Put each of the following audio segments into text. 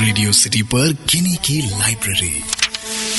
Radio City पर Ginnie की library.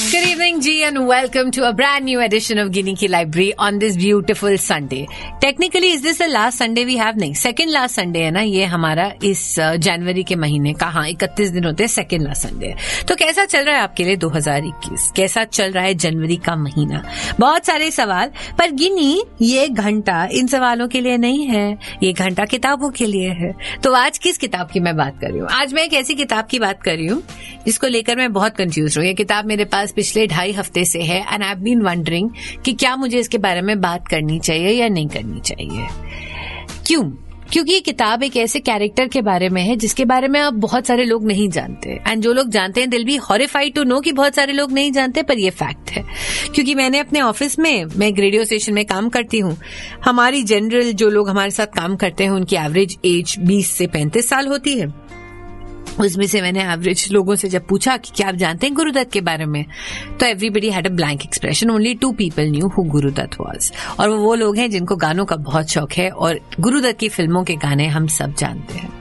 Good evening, G, and welcome to a brand new edition of Ginny Ki Library on this beautiful Sunday. Technically, is this the last Sunday we have? नहीं, second last Sunday है ना ये हमारा इस जनवरी के महीने का। हाँ, 31 दिन होते हैं, second last Sunday है। तो कैसा चल रहा है आपके लिए 2021? कैसा चल रहा है जनवरी का महीना? बहुत सारे सवाल, पर गिनी ये घंटा इन सवालों के लिए नहीं है, ये घंटा किताबों के लिए है। तो आज किस किताब की मैं बात कर रही हूँ? आज मैं एक ऐसी किताब की बात कर रही हूँ जिसको लेकर मैं बहुत कंफ्यूज हूँ। ये किताब मेरे पास पिछले 2.5 हफ्ते से है and I have been wondering कि क्या मुझे इसके बारे में बात करनी चाहिए या नहीं करनी चाहिए। क्यों? क्योंकि ये किताब एक ऐसे कैरेक्टर के बारे में है जिसके बारे में अब बहुत सारे लोग नहीं जानते, एंड जो लोग जानते हैं दिल बी हॉरिफाइड टू नो कि बहुत सारे लोग नहीं जानते, पर ये फैक्ट है। क्योंकि मैंने अपने ऑफिस में, मैं एक रेडियो स्टेशन में काम करती हूँ, हमारी जनरल जो लोग हमारे साथ काम करते हैं उनकी एवरेज एज 20 से 35 साल होती है। उसमें से मैंने एवरेज लोगों से जब पूछा कि क्या आप जानते हैं गुरुदत्त के बारे में, तो everybody had a blank expression. Only 2 people knew who Guru Dutt was, और वो लोग हैं जिनको गानों का बहुत शौक है और गुरुदत्त की फिल्मों के गाने हम सब जानते हैं।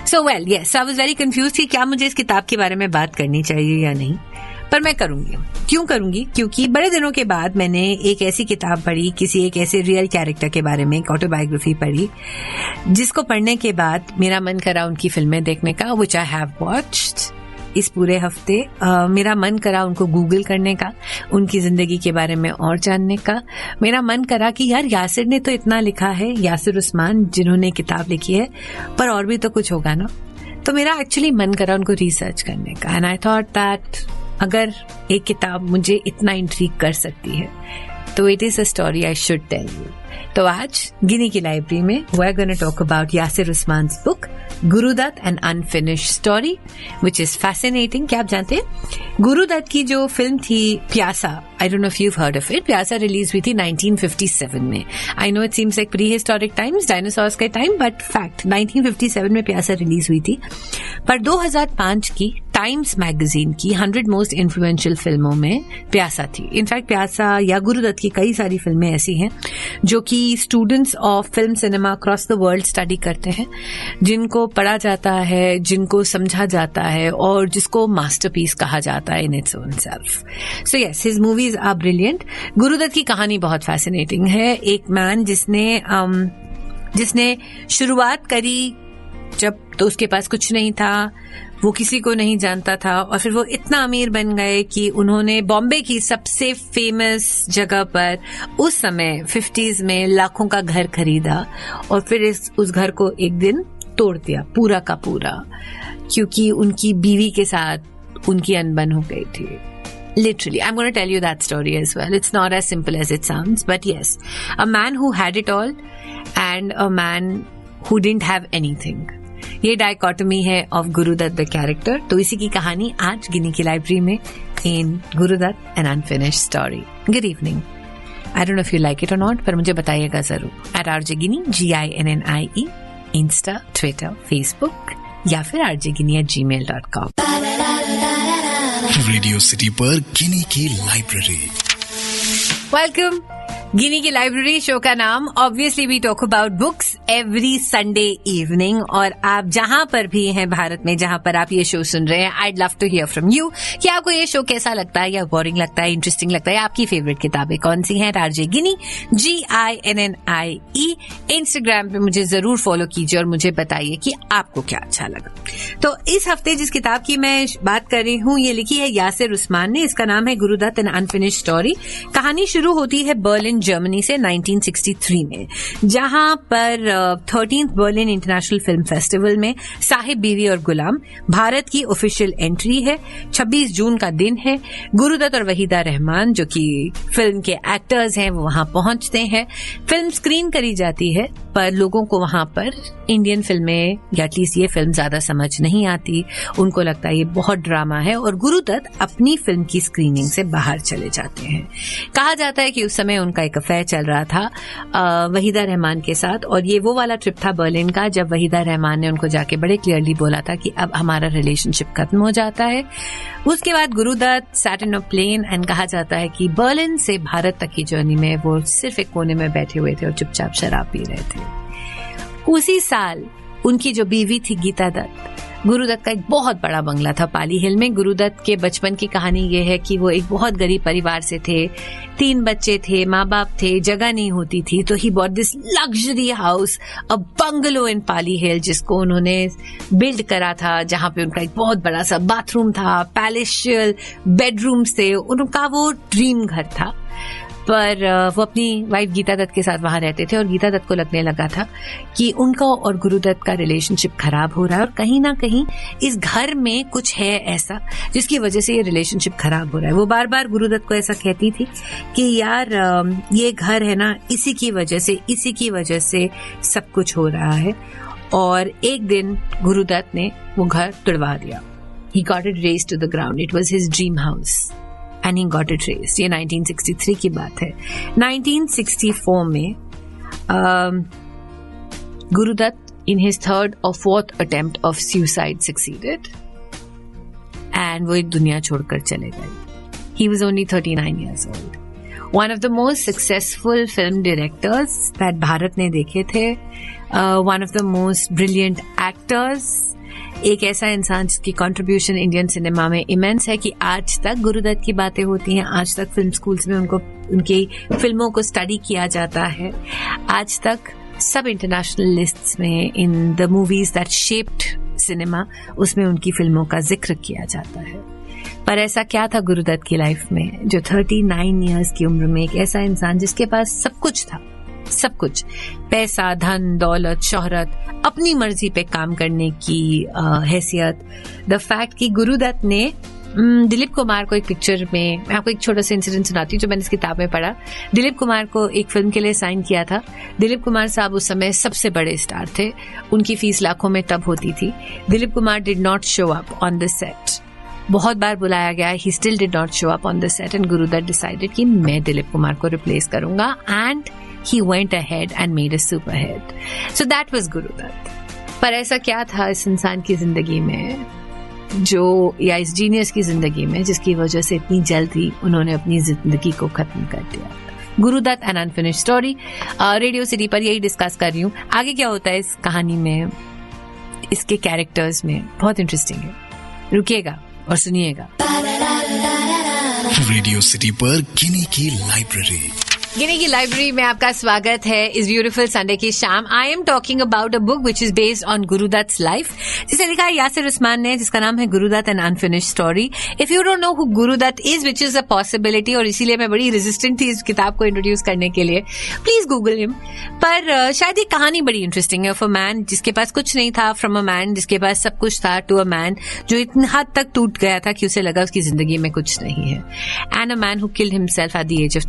So well, yes, I was very confuse कि क्या मुझे इस किताब के बारे में बात करनी चाहिए या नहीं, पर मैं करूंगी। क्यों करूंगी? क्योंकि बड़े दिनों के बाद मैंने एक ऐसी किताब पढ़ी, किसी एक ऐसे रियल कैरेक्टर के बारे में, एक ऑटोबायोग्राफी पढ़ी, जिसको पढ़ने के बाद मेरा मन करा उनकी फिल्में देखने का, व्हिच आई हैव वॉच्ड इस पूरे हफ्ते। मेरा मन करा उनको गूगल करने का, उनकी जिंदगी के बारे में और जानने का। मेरा मन करा कि यार यासिर ने तो इतना लिखा है, यासिर उस्मान जिन्होंने किताब लिखी है, पर और भी तो कुछ होगा ना। तो मेरा एक्चुअली मन करा उनको रिसर्च करने का, एंड आई थॉट दैट अगर एक किताब मुझे इतना इंट्रीग कर सकती है तो it is a story I should tell you. तो आज गिनी की लाइब्रेरी में we are gonna talk about Yasir Usman's book Guru Dutt an unfinished story, which is fascinating. क्या आप जानते हैं गुरुदत्त की जो फिल्म थी प्यासा, आई don't know if you have heard of it, प्यासा रिलीज हुई थी 1957 में। I know it seems like pre historic times, dinosaurs का टाइम, बट फैक्ट 1957 में प्यासा रिलीज हुई थी। पर 2005 की टाइम्स मैगजीन की 100 मोस्ट इन्फ्लुएंशियल फिल्मों में प्यासा थी। इनफैक्ट प्यासा या गुरुदत्त की कई सारी फिल्में ऐसी हैं जो कि students of film cinema across the world study करते हैं, जिनको पढ़ा जाता है, जिनको समझा जाता है और जिसको मास्टरपीस कहा जाता है in its own self. So yes, his movies are brilliant. Guru Dutt की कहानी बहुत फैसिनेटिंग है। एक मैन जिसने शुरुआत करी जब तो उसके पास कुछ नहीं था, वो किसी को नहीं जानता था, और फिर वो इतना अमीर बन गए कि उन्होंने बॉम्बे की सबसे फेमस जगह पर उस समय 50s में लाखों का घर खरीदा, और फिर उस घर को एक दिन तोड़ दिया पूरा का पूरा, क्योंकि उनकी बीवी के साथ उनकी अनबन हो गई थी। Literally, I'm going to tell you that story as well. It's not as simple as it sounds, but yes, a man who had it all and a man who didn't have anything. ये dichotomy है of Guru Dutt the character. तो इसी की कहानी आज Ginny की library में in Guru Dutt an unfinished story. Good evening. I don't know if you like it और नॉट, पर मुझे बताइएगा जरूर at RJ Ginny GINNIE, Insta, Twitter, Facebook, या फिर rjginny@gmail.com। रेडियो सिटी पर गिनी की लाइब्रेरी। वेलकम। गिनी की लाइब्रेरी शो का नाम, obviously we talk about books every Sunday evening, और आप जहां पर भी हैं भारत में, जहां पर आप ये शो सुन रहे हैं, I'd love to hear from you कि आपको ये शो कैसा लगता है, या बोरिंग लगता है, इंटरेस्टिंग लगता है, आपकी फेवरेट किताबें कौन सी हैं। RJ Ginny GINNIE इंस्टाग्राम पे मुझे जरूर फॉलो कीजिए और मुझे बताइए कि आपको क्या अच्छा लगा। तो इस हफ्ते जिस किताब की मैं बात कर रही हूँ, ये लिखी है यासिर उस्मान ने। इसका नाम है गुरुदत्त एन अनफिनिश्ड स्टोरी। कहानी शुरू होती है बर्लिन जर्मनी से 1963 में, जहां पर 13th Berlin international film festival में साहिब, बीवी और गुलाम भारत की ऑफिशियल एंट्री है। 26 जून का दिन है। गुरुदत्त और वहीदा रहमान जो कि फिल्म के एक्टर्स हैं वो वहां पहुंचते हैं। फिल्म स्क्रीन करी जाती है, पर लोगों को वहां पर इंडियन फिल्में या एटलीस्ट ये फिल्म ज्यादा समझ नहीं आती। उनको लगता है ये बहुत ड्रामा है, और गुरुदत्त अपनी फिल्म की स्क्रीनिंग से बाहर चले जाते हैं। कहा जाता है कि उस समय उनका एक अफेयर चल रहा था वहीदा रहमान के साथ, और ये वो वाला ट्रिप था बर्लिन का जब वहीदा रहमान ने उनको जाके बड़े क्लियरली बोला था कि अब हमारा रिलेशनशिप खत्म हो जाता है। उसके बाद Guru Dutt sat in a plane, and कहा जाता है कि बर्लिन से भारत तक की जर्नी में वो सिर्फ एक कोने में बैठे हुए थे और चुपचाप शराब पी रहे थे। उसी साल उनकी जो बीवी थी गीता दत्त, गुरुदत्त का एक बहुत बड़ा बंगला था पाली हिल में। गुरुदत्त के बचपन की कहानी ये है कि वो एक बहुत गरीब परिवार से थे, 3 बच्चे थे, माँ बाप थे, जगह नहीं होती थी, तो ही bought this luxury house, a bungalow in Pali Hill, जिसको उन्होंने बिल्ड करा था, जहाँ पे उनका एक बहुत बड़ा सा बाथरूम था, पैलेशियल बेडरूम्स थे, उनका वो ड्रीम घर था। पर वो अपनी वाइफ गीता दत्त के साथ वहां रहते थे और गीता दत्त को लगने लगा था कि उनका और गुरुदत्त का रिलेशनशिप खराब हो रहा है और कहीं ना कहीं इस घर में कुछ है ऐसा जिसकी वजह से ये रिलेशनशिप खराब हो रहा है। वो बार बार गुरुदत्त को ऐसा कहती थी कि यार ये घर है ना, इसी की वजह से सब कुछ हो रहा है। और एक दिन गुरुदत्त ने वो घर तुड़वा दिया। He got it razed to the ground. It was his dream house. And he got it razed. ये 1963 की बात है। 1964 में Gurudatt in his 3rd or 4th attempt of suicide succeeded. And वो एक दुनिया छोड़कर चले गए। He was only 39 years old. One of the most successful film directors that Bharat ने देखे थे. One of the most brilliant actors. एक ऐसा इंसान जिसकी कंट्रीब्यूशन इंडियन सिनेमा में इमेंस है कि आज तक गुरुदत्त की बातें होती हैं, आज तक फिल्म स्कूल्स में उनकी फिल्मों को स्टडी किया जाता है, आज तक सब इंटरनेशनल लिस्ट्स में in the movies that shaped cinema उसमें उनकी फिल्मों का जिक्र किया जाता है। पर ऐसा क्या था गुरुदत्त की लाइफ में जो 39 इयर्स की उम्र में एक ऐसा इंसान जिसके पास सब कुछ था, सब कुछ, पैसा, धन, दौलत, शोहरत, अपनी मर्जी पे काम करने की हैसियत, द फैक्ट कि गुरुदत्त ने दिलीप कुमार को एक पिक्चर में, मैं आपको एक छोटा सा इंसिडेंट सुनाती हूँ जो मैंने इस किताब में पढ़ा। दिलीप कुमार को एक फिल्म के लिए साइन किया था। दिलीप कुमार साहब उस समय सबसे बड़े स्टार थे, उनकी फीस लाखों में तब होती थी। Dilip Kumar did not show up on the set, बहुत बार बुलाया गया, he still did not show up on the set and Guru Dutt decided कि मैं दिलीप कुमार को रिप्लेस करूंगा and he went ahead and made a super hit. So that was Guru Dutt. पर ऐसा क्या था इस इंसान की जिंदगी में जो, या इस जीनियस की जिंदगी में, जिसकी वजह से इतनी जल्दी उन्होंने अपनी जिंदगी को खत्म कर दिया। Guru Dutt an unfinished story, Radio City पर यही डिस्कस कर रही हूँ। आगे क्या होता है इस कहानी में, इसके कैरेक्टर्स में, बहुत इंटरेस्टिंग है, रुकिएगा और सुनिएगा। रेडियो सिटी पर गिनी की लाइब्रेरी। गिनी की लाइब्रेरी में आपका स्वागत है इस ब्यूटीफुल संडे की शाम। I am talking about a book which is based on Guru Dutt's life, जिसे लिखा है यासिर उस्मान ने, जिसका नाम है Guru Dutt an unfinished story. If you don't know who Guru Dutt is, which is a possibility, और इसीलिए मैं बड़ी रेजिस्टेंट थी इस किताब को इंट्रोड्यूस करने के लिए, प्लीज गूगल हिम। पर शायद ये कहानी बड़ी इंटरेस्टिंग है, ऑफ अ मैन जिसके पास कुछ नहीं था, फ्रॉम अ मैन जिसके पास सब कुछ था, टू अ मैन जो इतनी हद तक टूट गया था कि उसे लगा उसकी जिंदगी में कुछ नहीं है, and a man who killed himself at the age of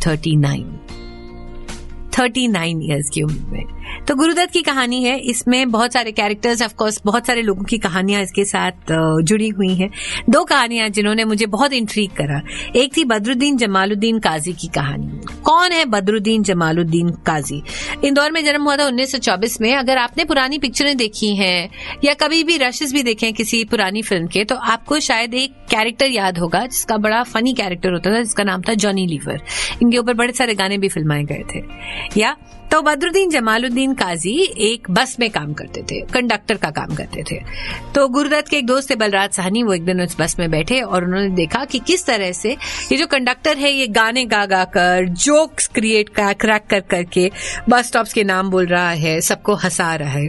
39 years की उम्र में। तो गुरुदत्त की कहानी है, इसमें बहुत सारे कैरेक्टर्स, ऑफ कोर्स बहुत सारे लोगों की कहानियां इसके साथ जुड़ी हुई हैं। 2 कहानियां जिन्होंने मुझे बहुत इंट्रीग करा, एक थी बदरुद्दीन जमालुद्दीन काजी की कहानी। कौन है बदरुद्दीन जमालुद्दीन काजी? इंदौर में जन्म हुआ था 1924 में। अगर आपने पुरानी पिक्चरें देखी हैं या कभी भी रशेस भी देखे हैं किसी पुरानी फिल्म के, तो आपको शायद एक कैरेक्टर याद होगा जिसका बड़ा फनी कैरेक्टर होता था, जिसका नाम था जॉनी लीवर। इनके ऊपर बड़े सारे गाने भी फिल्माए गए थे। या तो बदरुद्दीन जमालुद्दीन काजी एक बस में काम करते थे, कंडक्टर का काम करते थे। तो गुरुदत्त के एक दोस्त थे बलराज साहनी, वो एक दिन उस बस में बैठे और उन्होंने देखा कि किस तरह से ये जो कंडक्टर है ये गाने गा गा कर, जोक्स क्रिएट क्रैक कर करके बस स्टॉप्स के नाम बोल रहा है, सबको हंसा रहा है।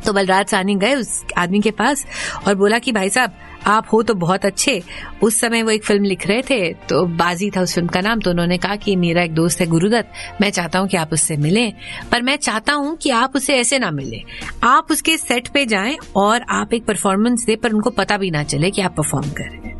तो बलराज साहनी गए उस आदमी के पास और बोला कि भाई साहब आप हो तो बहुत अच्छे। उस समय वो एक फिल्म लिख रहे थे, तो बाजी था उस फिल्म का नाम। तो उन्होंने कहा कि मेरा एक दोस्त है गुरुदत्त, मैं चाहता हूं कि आप उससे मिलें, पर मैं चाहता हूं कि आप उसे ऐसे ना मिलें, आप उसके सेट पे जाएं और आप एक परफॉर्मेंस दे, पर उनको पता भी ना चले कि आप परफॉर्म कर रहे हैं।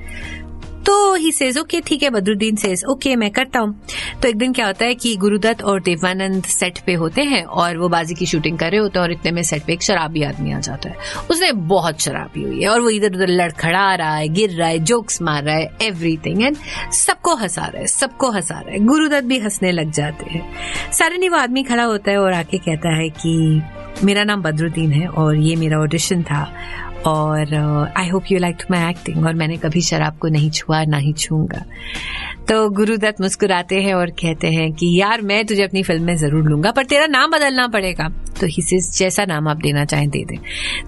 तो ही सेज ओके, ठीक है। बदरुद्दीन सेज ओके, मैं करता हूँ। तो एक दिन क्या होता है कि गुरुदत्त और देवानंद सेट पे होते हैं और वो बाजी की शूटिंग कर रहे होते हैं, और इतने में सेट पे एक शराबी आदमी आ जाता है। उसने बहुत शराबी हुई है और वो इधर उधर लड़खड़ा रहा है, गिर रहा है, जोक्स मार रहा है, एवरीथिंग, एंड सबको हंसा रहा है, सबको हंसा रहा है। गुरुदत्त भी हंसने लग जाते हैं। सडनली वो आदमी खड़ा होता है और आके कहता है कि मेरा नाम बदरुद्दीन है और ये मेरा ऑडिशन था और I hope you like my acting, और मैंने कभी शराब को नहीं छुआ, ना ही छूंगा। तो गुरुदत्त मुस्कुराते हैं और कहते हैं कि यार मैं तुझे अपनी फिल्म में जरूर लूंगा, पर तेरा नाम बदलना पड़ेगा। तो ही सेज जैसा नाम आप देना चाहें दे दें।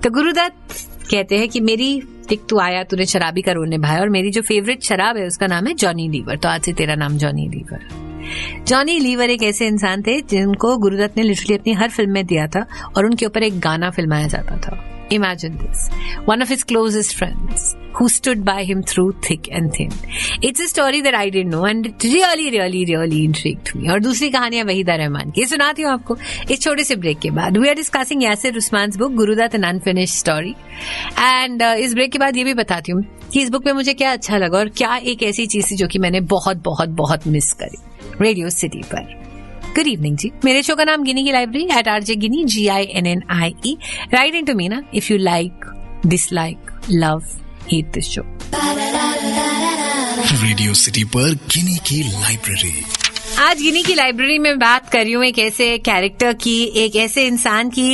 तो गुरुदत्त कहते हैं कि मेरी एक तू आया तूने शराबी का रोल निभाया और मेरी जो फेवरेट शराब है उसका नाम है जॉनी लीवर, तो आज से तेरा नाम जॉनी लीवर। जॉनी लीवर एक ऐसे इंसान थे जिनको गुरुदत्त ने लिटरली अपनी हर फिल्म में दिया था और उनके ऊपर एक गाना फिल्माया जाता था। Imagine this. One of his closest friends who stood by him through thick and thin. It's a story that I didn't know and it really intrigued me. और दूसरी कहानी है वहीदा रहमान की, सुनाती हूँ आपको इस छोटे से ब्रेक के बाद। We are discussing Yasir Usman's book Guru Dutt an unfinished story. And इस ब्रेक के बाद ये भी बताती हूँ कि इस बुक में मुझे क्या अच्छा लगा और क्या एक ऐसी चीज थी जो कि मैंने बहुत मिस करी रेडियो सिटी पर। गुड इवनिंग जी, मेरे शो का नाम गिनी की library at RJ Ginnie GINNIE। Write in to me ना if you like, dislike, love, hate this show. Radio City पर गिनी की लाइब्रेरी। आज गिनी की लाइब्रेरी में बात कर रही हूँ एक ऐसे कैरेक्टर की, एक ऐसे इंसान की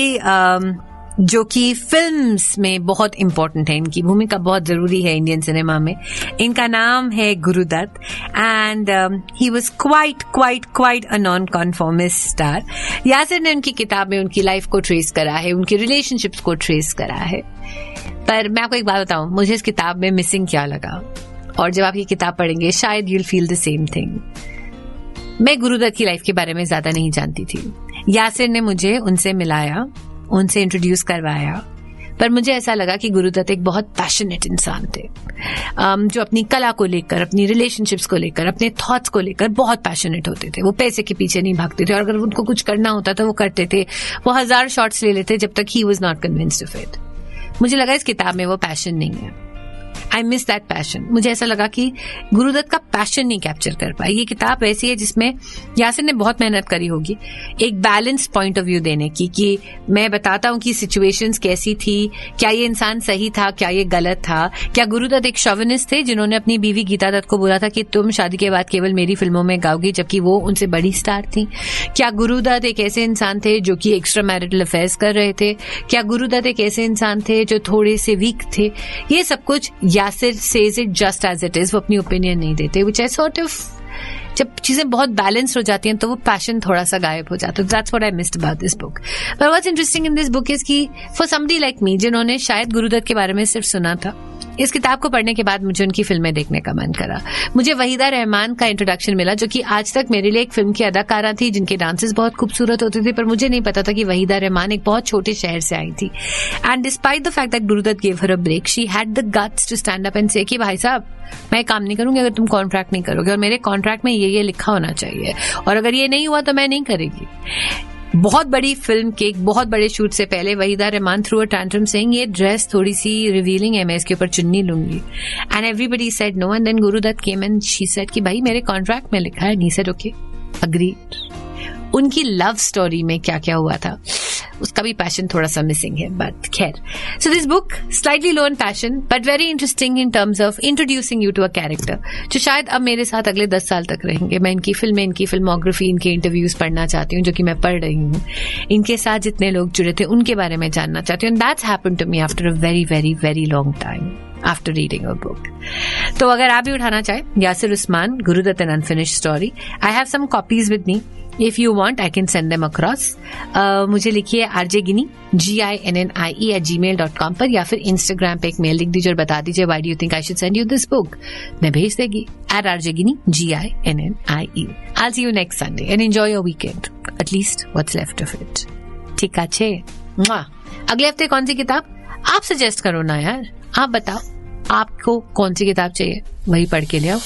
जो कि फिल्म्स में बहुत इंपॉर्टेंट है, इनकी भूमिका बहुत जरूरी है इंडियन सिनेमा में। इनका नाम है Guru Dutt and he was quite a non conformist star. Yasir ने उनकी किताब में उनकी लाइफ को ट्रेस करा है, उनकी रिलेशनशिप्स को ट्रेस करा है। पर मैं आपको एक बात बताऊं, मुझे इस किताब में मिसिंग क्या लगा, और जब आप ये किताब पढ़ेंगे शायद you'll feel the same thing. मैं गुरुदत्त की लाइफ के बारे में ज्यादा नहीं जानती थी। यासिर ने मुझे उनसे मिलाया, उनसे इंट्रोड्यूस करवाया, पर मुझे ऐसा लगा कि गुरुदत्त एक बहुत पैशनेट इंसान थे, जो अपनी कला को लेकर, अपनी रिलेशनशिप्स को लेकर, अपने थॉट्स को लेकर बहुत पैशनेट होते थे। वो पैसे के पीछे नहीं भागते थे और अगर उनको कुछ करना होता था वो करते थे। वो 1000 शॉट्स ले लेते जब तक he was not convinced of it. मुझे लगा इस किताब में वो पैशन नहीं है। I miss that passion. मुझे ऐसा लगा कि गुरुदत्त का पैशन नहीं कैप्चर कर पाई। ये किताब ऐसी है जिसमें यासिर ने बहुत मेहनत करी होगी एक बैलेंस पॉइंट ऑफ व्यू देने की, कि मैं बताता हूँ कि सिचुएशंस कैसी थी, क्या ये इंसान सही था, क्या ये गलत था, क्या गुरुदत्त एक शोविनिस्ट थे जिन्होंने अपनी बीवी गीता दत्त को बोला था कि तुम शादी के बाद केवल मेरी फिल्मों में गाओगी, जबकि वो उनसे बड़ी स्टार थी। क्या गुरुदत्त एक ऐसे इंसान थे जो कि एक्स्ट्रा मैरिटल अफेयर्स कर रहे थे। क्या गुरुदत्त एक ऐसे इंसान थे जो थोड़े से वीक थे। ये सब कुछ Yasir says it just as it is, वो अपनी ओपिनियन नहीं देते, which I sort of, जब चीजें बहुत बैलेंस हो जाती हैं तो वो पैशन थोड़ा सा गायब हो जाता है। That's what I missed about this book. But what's interesting in this book is कि for somebody like me जिन्होंने शायद गुरुदत्त के बारे में सिर्फ सुना था, इस किताब को पढ़ने के बाद मुझे उनकी फिल्में देखने का मन करा। मुझे वहीदा रहमान का इंट्रोडक्शन मिला, जो कि आज तक मेरे लिए एक फिल्म की अदाकारा थी जिनके डांसेस बहुत खूबसूरत होते थे, पर मुझे नहीं पता था कि वहीदा रहमान एक बहुत छोटे शहर से आई थी। And despite the fact that Guru Dutt give her a break, she had the guts to stand up and say कि भाई साहब मैं काम नहीं करूंगी अगर तुम कॉन्ट्रैक्ट नहीं करोगे, और मेरे कॉन्ट्रैक्ट में ये लिखा होना चाहिए, और अगर ये नहीं हुआ तो मैं नहीं करेगी। बहुत बड़ी फिल्म के एक बहुत बड़े शूट से पहले Waheeda Rehman threw a tantrum saying ये ड्रेस थोड़ी सी रिवीलिंग है, मैं इसके ऊपर चुन्नी लूंगी। And everybody said no, and then Guru Dutt came and she said कि भाई मेरे कॉन्ट्रैक्ट में लिखा है। He said okay, agreed. उनकी लव स्टोरी में क्या क्या हुआ था उसका भी पैशन थोड़ा सा मिसिंग है, बट खैर। So this book slightly low in passion but very interesting in terms of introducing you to a character जो शायद अब मेरे साथ अगले 10 साल तक रहेंगे। मैं इनकी फिल्में, इनकी फिल्मोग्राफी, इनके इंटरव्यूज पढ़ना चाहती हूँ, जो कि मैं पढ़ रही हूँ। इनके साथ जितने लोग जुड़े थे उनके बारे में जानना चाहती हूँ। And that's happened to me after a very very very long time after reading a book. तो अगर आप भी उठाना चाहें Yasser Usman Guru Dutt an unfinished story, I have some copies with me. If you want, I can send them across. मुझे लिखिए RJ Ginnie GINNIE@gmail.com पर, या फिर Instagram पे एक मेल लिख दीजिए और बता दीजिए why do you think I should send you this book. मैं भेज देगी @RJ Ginnie GINNIE. I'll see you next Sunday and enjoy your weekend. At least what's left of it. ठीक है। अगले हफ्ते कौन सी किताब आप सजेस्ट करो ना यार, आप बताओ आपको कौन सी किताब चाहिए, वही पढ़ के ले आओ।